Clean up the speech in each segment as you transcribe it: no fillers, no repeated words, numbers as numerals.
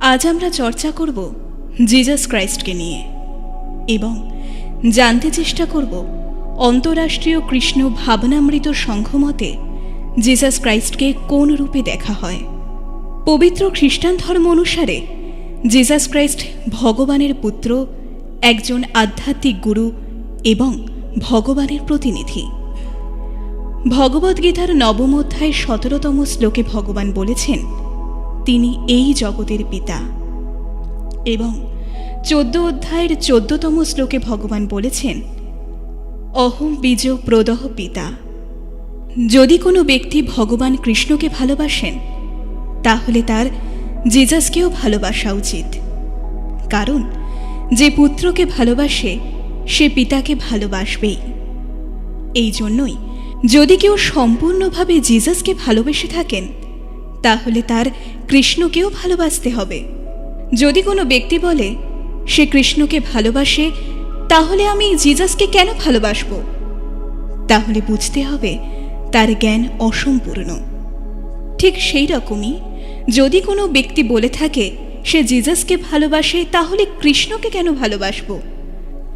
আজ আমরা চর্চা করব জিজাস ক্রাইস্টকে নিয়ে এবং জানতে চেষ্টা করব অন্তরাষ্ট্রীয় কৃষ্ণ ভাবনামৃত সংঘমতে জিজাস ক্রাইস্টকে কোন রূপে দেখা হয়। পবিত্র খ্রিস্টান ধর্ম অনুসারে জিজাস ক্রাইস্ট ভগবানের পুত্র, একজন আধ্যাত্মিক গুরু এবং ভগবানের প্রতিনিধি। ভগবদ্গীতার 9ম অধ্যায় 17তম শ্লোকে ভগবান বলেছেন তিনি এই জগতের পিতা, এবং 14 অধ্যায়ের 14তম শ্লোকে ভগবান বলেছেন অহম বীজ প্রদহ পিতা। যদি কোনো ব্যক্তি ভগবান কৃষ্ণকে ভালোবাসেন তাহলে তার জিজাসকেও ভালোবাসা উচিত, কারণ যে পুত্রকে ভালোবাসে সে পিতাকে ভালোবাসবেই। এই জন্যই যদি কেউ সম্পূর্ণভাবে জিজাসকে ভালোবেসে থাকেন তাহলে তার কৃষ্ণকেও ভালোবাসতে হবে। যদি কোনো ব্যক্তি বলে সে কৃষ্ণকে ভালোবাসে তাহলে আমি জিজাসকে কেন ভালোবাসব, তাহলে বুঝতে হবে তার জ্ঞান অসম্পূর্ণ। ঠিক সেই রকমই যদি কোনো ব্যক্তি বলে থাকে সে জিজাসকে ভালোবাসে তাহলে কৃষ্ণকে কেন ভালোবাসব,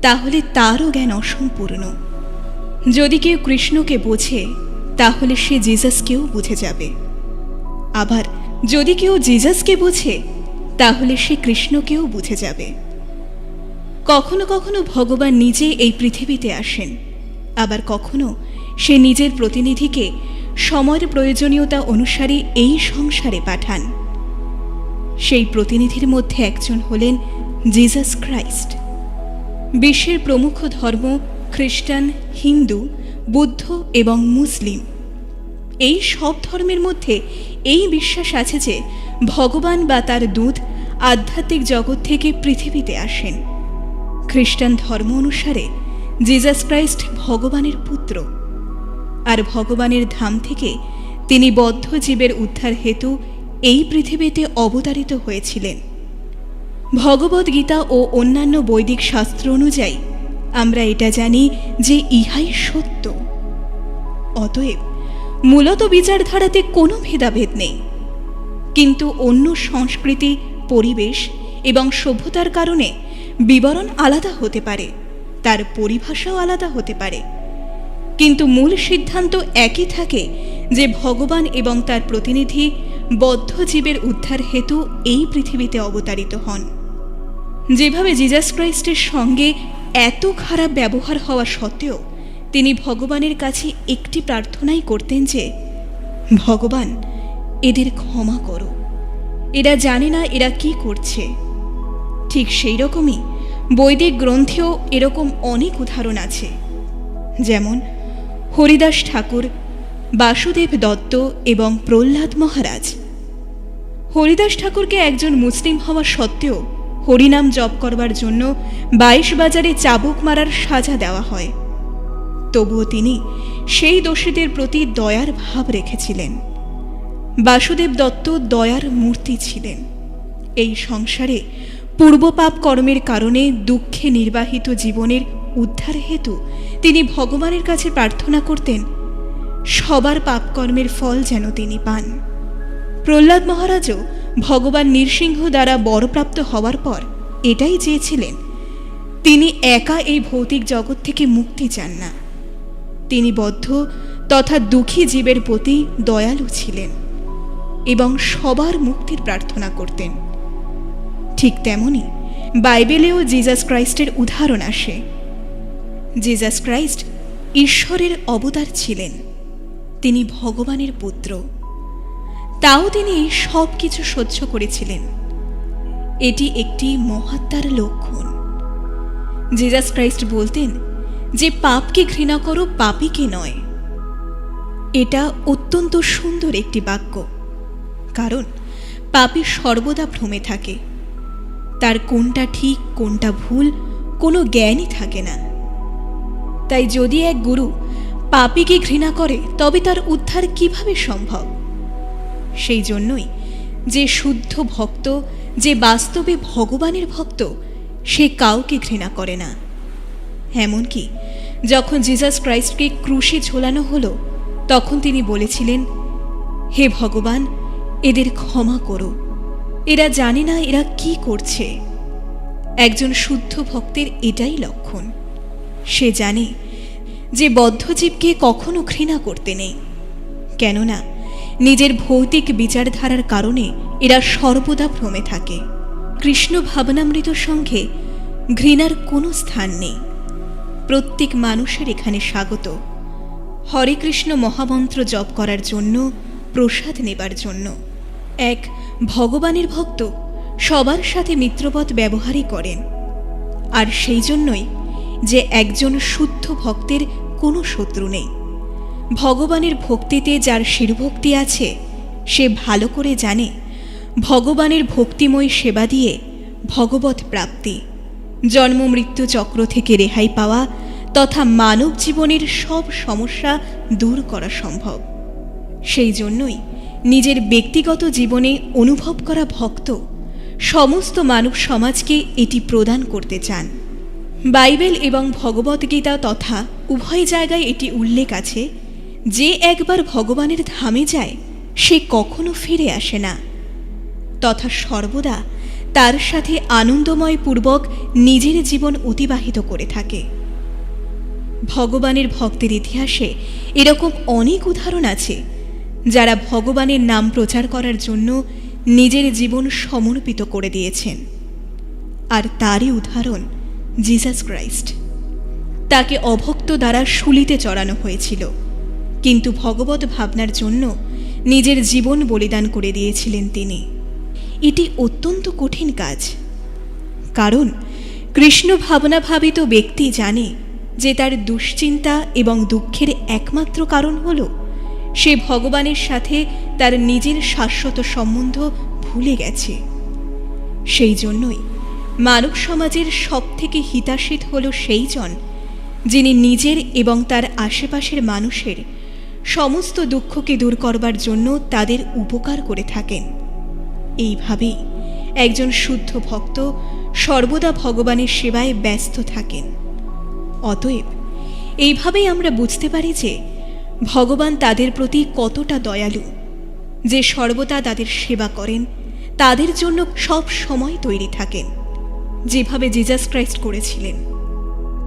তাহলে তারও জ্ঞান অসম্পূর্ণ। যদি কেউ কৃষ্ণকে বোঝে তাহলে সে জিজাসকেও বুঝে যাবে, আবার যদি কেউ জিজাসকে বোঝে তাহলে সে কৃষ্ণকেও বুঝে যাবে। কখনো কখনো ভগবান নিজে এই পৃথিবীতে আসেন, আবার কখনো সে নিজের প্রতিনিধিকে সময়ের প্রয়োজনীয়তা অনুসারে এই সংসারে পাঠান। সেই প্রতিনিধির মধ্যে একজন হলেন জিজাস ক্রাইস্ট। বিশ্বের প্রমুখ ধর্ম খ্রিস্টান, হিন্দু, বুদ্ধ এবং মুসলিম, এই সব ধর্মের মধ্যে এই বিশ্বাস আছে যে ভগবান বা তার দূত আধ্যাত্মিক জগৎ থেকে পৃথিবীতে আসেন। খ্রিস্টান ধর্ম অনুসারে জিজাস ক্রাইস্ট ভগবানের পুত্র, আর ভগবানের ধাম থেকে তিনি বদ্ধ জীবের উদ্ধার হেতু এই পৃথিবীতে অবতারিত হয়েছিলেন। ভগবদ্গীতা ও অন্যান্য বৈদিক শাস্ত্র অনুযায়ী আমরা এটা জানি যে ইহাই সত্য। অতএব মূলত বিচারধারাতে কোনো ভেদাভেদ নেই, কিন্তু অন্য সংস্কৃতি, পরিবেশ এবং সভ্যতার কারণে বিবরণ আলাদা হতে পারে, তার পরিভাষাও আলাদা হতে পারে, কিন্তু মূল সিদ্ধান্ত একই থাকে যে ভগবান এবং তার প্রতিনিধি বদ্ধ জীবের উদ্ধার হেতু এই পৃথিবীতে অবতারিত হন। যেভাবে জিজাস ক্রাইস্টের সঙ্গে এত খারাপ ব্যবহার হওয়া সত্ত্বেও তিনি ভগবানের কাছে একটি প্রার্থনাই করতেন যে ভগবান এদের ক্ষমা করো, এরা জানে না এরা কি করছে। ঠিক সেই রকমই বৈদিক গ্রন্থেও এরকম অনেক উদাহরণ আছে, যেমন হরিদাস ঠাকুর, বাসুদেব দত্ত এবং প্রহ্লাদ মহারাজ। হরিদাস ঠাকুরকে একজন মুসলিম হওয়া সত্ত্বেও হরিনাম জপ করবার জন্য 22 বাজারে চাবুক মারার সাজা দেওয়া হয়, তবুও তিনি সেই দোষীদের প্রতি দয়ার ভাব রেখেছিলেন। বাসুদেব দত্ত দয়ার মূর্তি ছিলেন। এই সংসারে পূর্বপাপ কর্মের কারণে দুঃখে নির্বাহিত জীবনের উদ্ধার হেতু তিনি ভগবানের কাছে প্রার্থনা করতেন সবার পাপকর্মের ফল যেন তিনি পান। প্রহ্লাদ মহারাজও ভগবান নৃসিংহ দ্বারা বরপ্রাপ্ত হওয়ার পর এটাই চেয়েছিলেন, তিনি একা এই ভৌতিক জগৎ থেকে মুক্তি চান না। তিনি বদ্ধ তথা দুঃখী জীবের প্রতি দয়ালু ছিলেন এবং সবার মুক্তির প্রার্থনা করতেন। ঠিক তেমনি বাইবেলেও জিজাস ক্রাইস্টের উদাহরণ আসে। জিজাস ক্রাইস্ট ঈশ্বরের অবতার ছিলেন, তিনি ভগবানের পুত্র, তাও তিনি সব কিছু সহ্য করেছিলেন। এটি একটি মহাত্মার লক্ষণ। জিজাস ক্রাইস্ট বলতেন যে পাপকে ঘৃণা করো, পাপীকে নয়। এটা অত্যন্ত সুন্দর একটি বাক্য, কারণ পাপী সর্বদা ভ্রমে থাকে, তার কোনটা ঠিক কোনটা ভুল কোনো জ্ঞানই থাকে না। তাই যদি এক গুরু পাপীকে ঘৃণা করে তবে তার উদ্ধার কিভাবে সম্ভব? সেই জন্যই যে শুদ্ধ ভক্ত, যে বাস্তবে ভগবানের ভক্ত, সে কাউকে ঘৃণা করে না। এমনকি যখন জিজাস ক্রাইস্টকে ক্রুশে ঝোলানো হলো তখন তিনি বলেছিলেন, হে ভগবান, এদের ক্ষমা করো, এরা জানে না এরা কি করছে। একজন শুদ্ধ ভক্তের এটাই লক্ষণ। সে জানে যে বদ্ধজীবকে কখনো ঘৃণা করতে নেই, কেননা নিজের ভৌতিক বিচারধারার কারণে এরা সর্বদা ভ্রমে থাকে। কৃষ্ণ ভাবনামৃত সঙ্গে ঘৃণার কোনো স্থান নেই। প্রত্যেক মানুষের এখানে স্বাগত, হরে কৃষ্ণ মহামন্ত্র জপ করার জন্য, প্রসাদ নেবার জন্য। এক ভগবানের ভক্ত সবার সাথে মিত্রবৎ ব্যবহারই করেন, আর সেই জন্যই যে একজন শুদ্ধ ভক্তের কোনো শত্রু নেই। ভগবানের ভক্তিতে যার শিরভক্তি আছে সে ভালো করে জানে ভগবানের ভক্তিময় সেবা দিয়ে ভগবৎ প্রাপ্তি, জন্ম মৃত্যু চক্র থেকে রেহাই পাওয়া তথা মানব জীবনের সব সমস্যা দূর করা সম্ভব। সেই জন্যই নিজের ব্যক্তিগত জীবনে অনুভব করা ভক্ত সমস্ত মানব সমাজকে এটি প্রদান করতে চান। বাইবেল এবং ভগবদ্গীতা তথা উভয় জায়গায় এটি উল্লেখ আছে যে একবার ভগবানের ধামে যায় সে কখনো ফিরে আসে না, তথা সর্বদা তার সাথে আনন্দময় পূর্বক নিজের জীবন অতিবাহিত করে থাকে। ভগবানের ভক্তের ইতিহাসে এরকম অনেক উদাহরণ আছে যারা ভগবানের নাম প্রচার করার জন্য নিজের জীবন সমর্পিত করে দিয়েছেন। আর তারই উদাহরণ জিসাস ক্রাইস্ট। তাকে অভক্ত দ্বারা শুলিতে চড়ানো হয়েছিল, কিন্তু ভগবত ভাবনার জন্য নিজের জীবন বলিদান করে দিয়েছিলেন তিনি। এটি অত্যন্ত কঠিন কাজ, কারণ কৃষ্ণ ভাবনা ভাবিত ব্যক্তি জানে যে তার দুশ্চিন্তা এবং দুঃখের একমাত্র কারণ হল সে ভগবানের সাথে তার নিজের শাশ্বত সম্বন্ধ ভুলে গেছে। সেই জন্যই মানব সমাজের সবথেকে হিতাশীত হল সেই জন যিনি নিজের এবং তার আশেপাশের মানুষের সমস্ত দুঃখকে দূর করবার জন্য তাদের উপকার করে থাকেন। এইভাবেই একজন শুদ্ধ ভক্ত সর্বদা ভগবানের সেবায় ব্যস্ত থাকেন। অতএব এইভাবেই আমরা বুঝতে পারি যে ভগবান তাদের প্রতি কতটা দয়ালু, যে সর্বদা তাদের সেবা করেন, তাদের জন্য সব সময় তৈরি থাকেন, যেভাবে জিসাস ক্রাইস্ট করেছিলেন।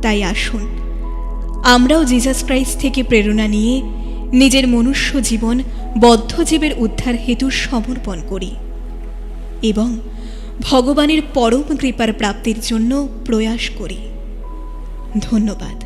তাই আসুন আমরাও জিসাস ক্রাইস্ট থেকে প্রেরণা নিয়ে নিজের মনুষ্য জীবন বদ্ধজীবের উদ্ধার হেতু সমর্পণ করি এবং ভগবানের পরম কৃপার প্রাপ্তির জন্য প্রয়াস করি। ধন্যবাদ।